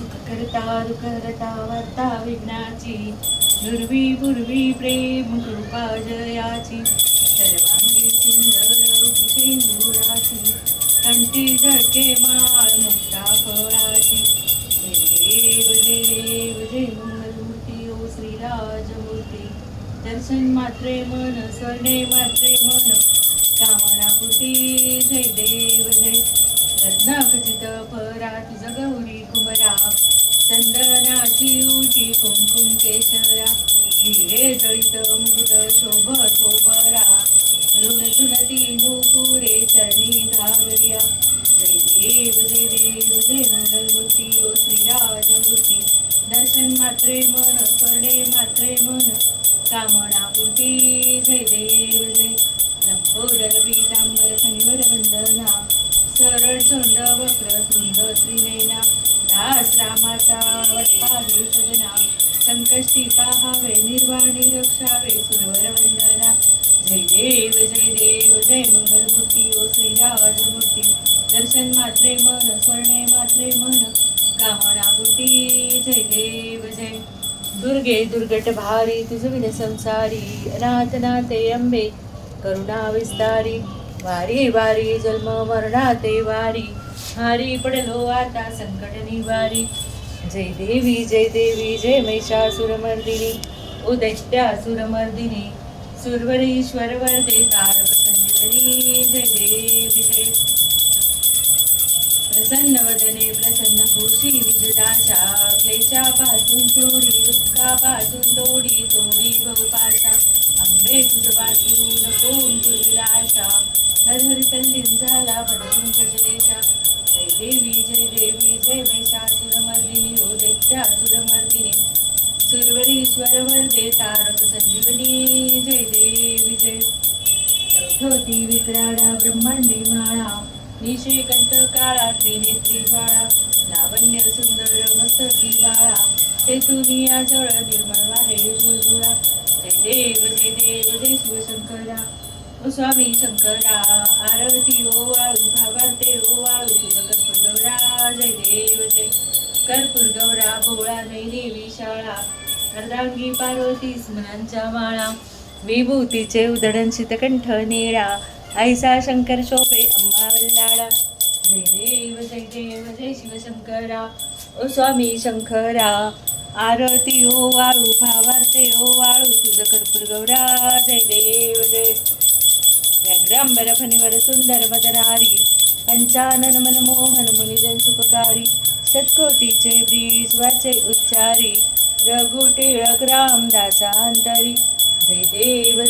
सुख करता दुःख हरता वार्ता विघ्नाची दुर्वी पूर्वी प्रेम कृपा जयाची सर्वांगी सुंदर सिंदुराची कंठी झळके माळ मुक्ता फळाची जय देव जय देव जय मंगलमूर्ती ओ श्रीराजमूर्ती दर्शन मात्रे मन स्वर्णे मात्रे मन कामनापूर्ती जय देव जय रत्नाखचित परात जगौरी कुमरा चंदनाची उटी कुंकुम केशरा हिरे जळित मुकुट शोभतो बरा ऋण झुलती नुपुरे चरणी घागरिया जय देव जय मंगलमूर्ती ओ श्रीराजमूर्ती दर्शन मात्रे मन स्वर्णे मात्रे मन कामनापूर्ती जय देव जय लंबोदर पीतांबर फणीवर वंदना सरळ सोंड वक्र तृंड त्रिनयना दास रामाचा वटपाहे सदना संकष्टी पाहावे निर्वाणी रक्षावे सुरवर वंदना जय देव जय मंगलमूर्ती ओ श्रीराजमूर्ती दर्शन मात्रे मन स्वर्णे मात्रे मन कामनापूर्ती जय देव जय दुर्गे दुर्गट भारी तुझविन संसारी अनाथ नाथे अंबे करुणा विस्तारी वारी वारी जन्म मरणाते वारी हारी पडलो आता संकट निवारी जय देवी जय महिषासुरमर्दिनी ओ दैत्यासुरमर्दिनी सुरवरीश्वर वरदे तारक संजीवनी जय देवी जय प्रसन्न वदने प्रसन्न होशी विजदाशा क्लेशापासून तोडी दुःखापासून तोडी बहुपाशा अंबे तुझ वाचून कोण तुझीला आशा हर तल्लीन झाला पदपंकजलेशा जय देवी जय महिषासुरमर्दिनी ओ दैत्यासुरमर्दिनी सुरवरीश्वर वरदे तारक संजीवनी जय देवी जय चौथोती विक्राडा ब्रह्मांडी माळा निशिकंठ काळा त्रिनेत्री ज्वाळा लावण्य सुंदर मस्तकी बाळा तेथुनिया जळ निर्मळ वारे झुळझुळा जय देव जय शिवशंकरा ओ स्वामी शंकरा आरती ओ वाळू भावार्ते ओ वाळू तुझ कर्पूर गौरा जय देव जय कर्पूर गौरा भोळा नैनी विशाळा अर्धांगी पार्वती स्मरांच्या माळा विभूतीचे उदडन शीतकंठ निळा ऐसा शंकर शोभे अंबा वल्लाळा जय देव जय शिवशंकरा ओ स्वामी शंकरा आरती ओ वाळू भावार्ते ओ वाळू तुझ कर्पूर गौरा जय देव जय व्याघ्रांबर फणीवर सुंदर मदनारी पंचानन मनमोहन मुनिजन सुखकारी शतकोटीचे ब्रीज वाचे उच्चारी रघु टिळक रामदासा अंतरी जय देव